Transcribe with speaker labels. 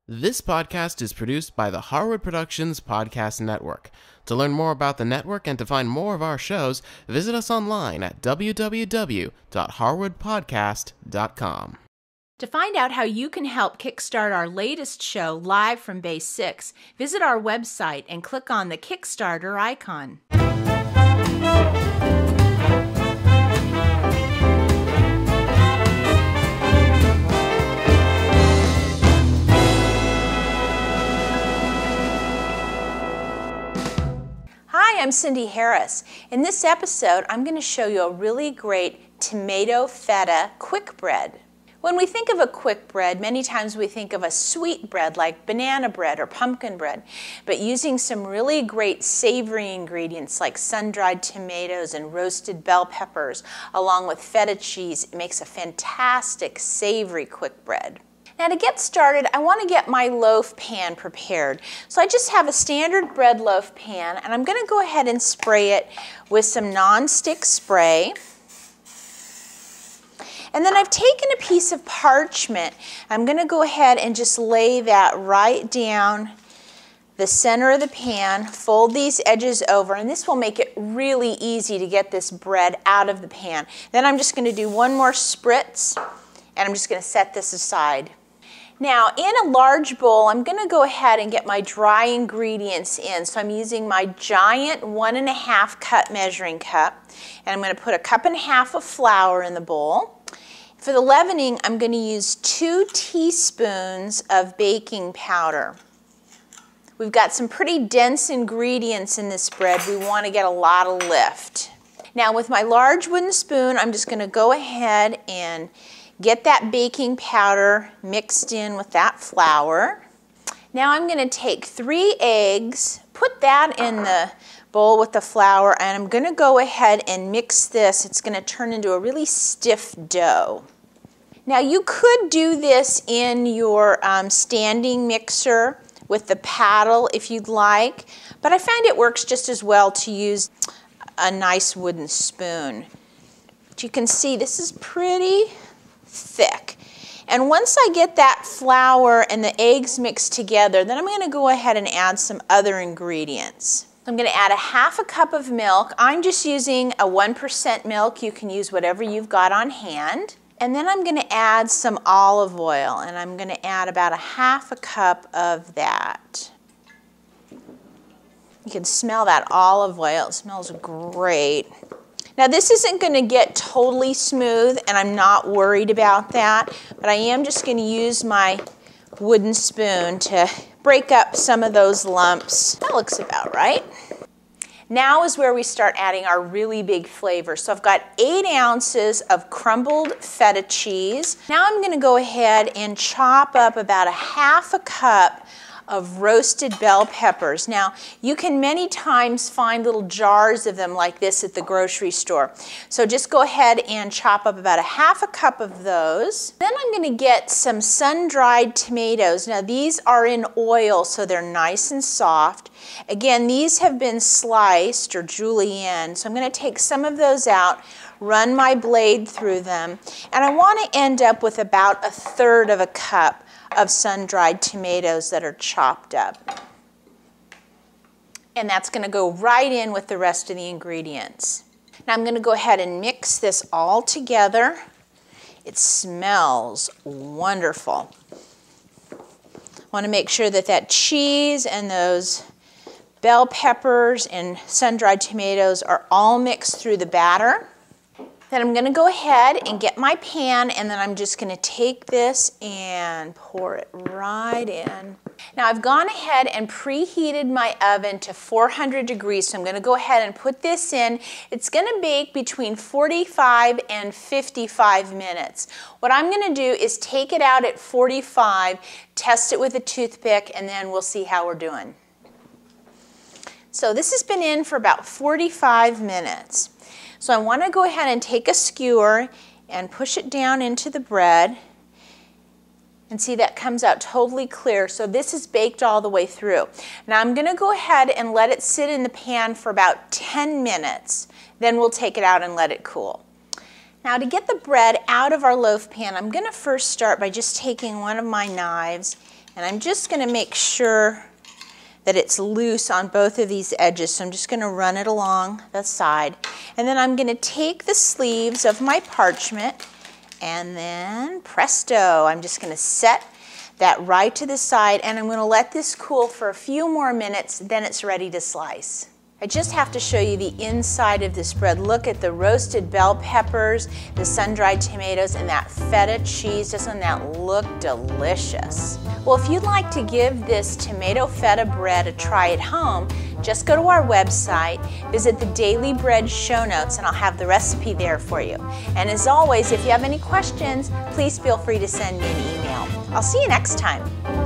Speaker 1: This podcast is produced by the Harwood Productions Podcast Network. To learn more about the network and to find more of our shows, visit us online at www.harwoodpodcast.com.
Speaker 2: To find out how you can help kickstart our latest show live from Base 6, visit our website and click on the Kickstarter icon. Hi, I'm Cindy Harris. In this episode, I'm going to show you a really great tomato feta quick bread. When we think of a quick bread, many times we think of a sweet bread like banana bread or pumpkin bread, but using some really great savory ingredients like sun-dried tomatoes and roasted bell peppers, along with feta cheese, it makes a fantastic savory quick bread. Now to get started, I want to get my loaf pan prepared. So I just have a standard bread loaf pan, and I'm going to go ahead and spray it with some non-stick spray. And then I've taken a piece of parchment. I'm going to go ahead and just lay that right down the center of the pan, fold these edges over, and this will make it really easy to get this bread out of the pan. Then I'm just going to do one more spritz, and I'm just going to set this aside. Now, in a large bowl, I'm going to go ahead and get my dry ingredients in. So I'm using my giant 1.5 cup measuring cup, and I'm going to put 1.5 cups of flour in the bowl. For the leavening, I'm going to use 2 teaspoons of baking powder. We've got some pretty dense ingredients in this bread. We want to get a lot of lift. Now, with my large wooden spoon, I'm just going to go ahead and get that baking powder mixed in with that flour. Now I'm going to take 3 eggs, put that in the bowl with the flour, and I'm going to go ahead and mix this. It's going to turn into a really stiff dough. Now you could do this in your standing mixer with the paddle if you'd like, but I find it works just as well to use a nice wooden spoon. But you can see this is pretty thick. And once I get that flour and the eggs mixed together, then I'm going to go ahead and add some other ingredients. I'm going to add 1/2 cup of milk. I'm just using a 1% milk. You can use whatever you've got on hand. And then I'm going to add some olive oil, and I'm going to add about 1/2 cup of that. You can smell that olive oil. It smells great. Now this isn't going to get totally smooth, and I'm not worried about that, but I am just going to use my wooden spoon to break up some of those lumps. That looks about right. Now is where we start adding our really big flavor. So I've got 8 ounces of crumbled feta cheese. Now I'm going to go ahead and chop up about 1/2 cup of roasted bell peppers. Now, you can many times find little jars of them like this at the grocery store. So just go ahead and chop up about 1/2 cup of those. Then I'm going to get some sun-dried tomatoes. Now, these are in oil, so they're nice and soft. Again, these have been sliced or julienne, so I'm going to take some of those out, run my blade through them, and I want to end up with about 1/3 cup of sun-dried tomatoes that are chopped up. And that's going to go right in with the rest of the ingredients. Now I'm going to go ahead and mix this all together. It smells wonderful. I want to make sure that that cheese and those bell peppers and sun-dried tomatoes are all mixed through the batter. Then I'm going to go ahead and get my pan, and then I'm just going to take this and pour it right in. Now I've gone ahead and preheated my oven to 400 degrees, so I'm going to go ahead and put this in. It's going to bake between 45 and 55 minutes. What I'm going to do is take it out at 45, test it with a toothpick, and then we'll see how we're doing. So this has been in for about 45 minutes. So I want to go ahead and take a skewer and push it down into the bread, and see that comes out totally clear. So this is baked all the way through. Now I'm going to go ahead and let it sit in the pan for about 10 minutes. Then we'll take it out and let it cool. Now to get the bread out of our loaf pan, I'm going to first start by just taking one of my knives And I'm just going to make sure that it's loose on both of these edges. So I'm just going to run it along the side. And then I'm going to take the sleeves of my parchment and then presto, I'm just going to set that right to the side, and I'm going to let this cool for a few more minutes, then it's ready to slice. I just have to show you the inside of this bread. Look at the roasted bell peppers, the sun-dried tomatoes, and that feta cheese. Doesn't that look delicious? Well, if you'd like to give this tomato feta bread a try at home, just go to our website, visit the Daily Bread show notes, and I'll have the recipe there for you. And as always, if you have any questions, please feel free to send me an email. I'll see you next time.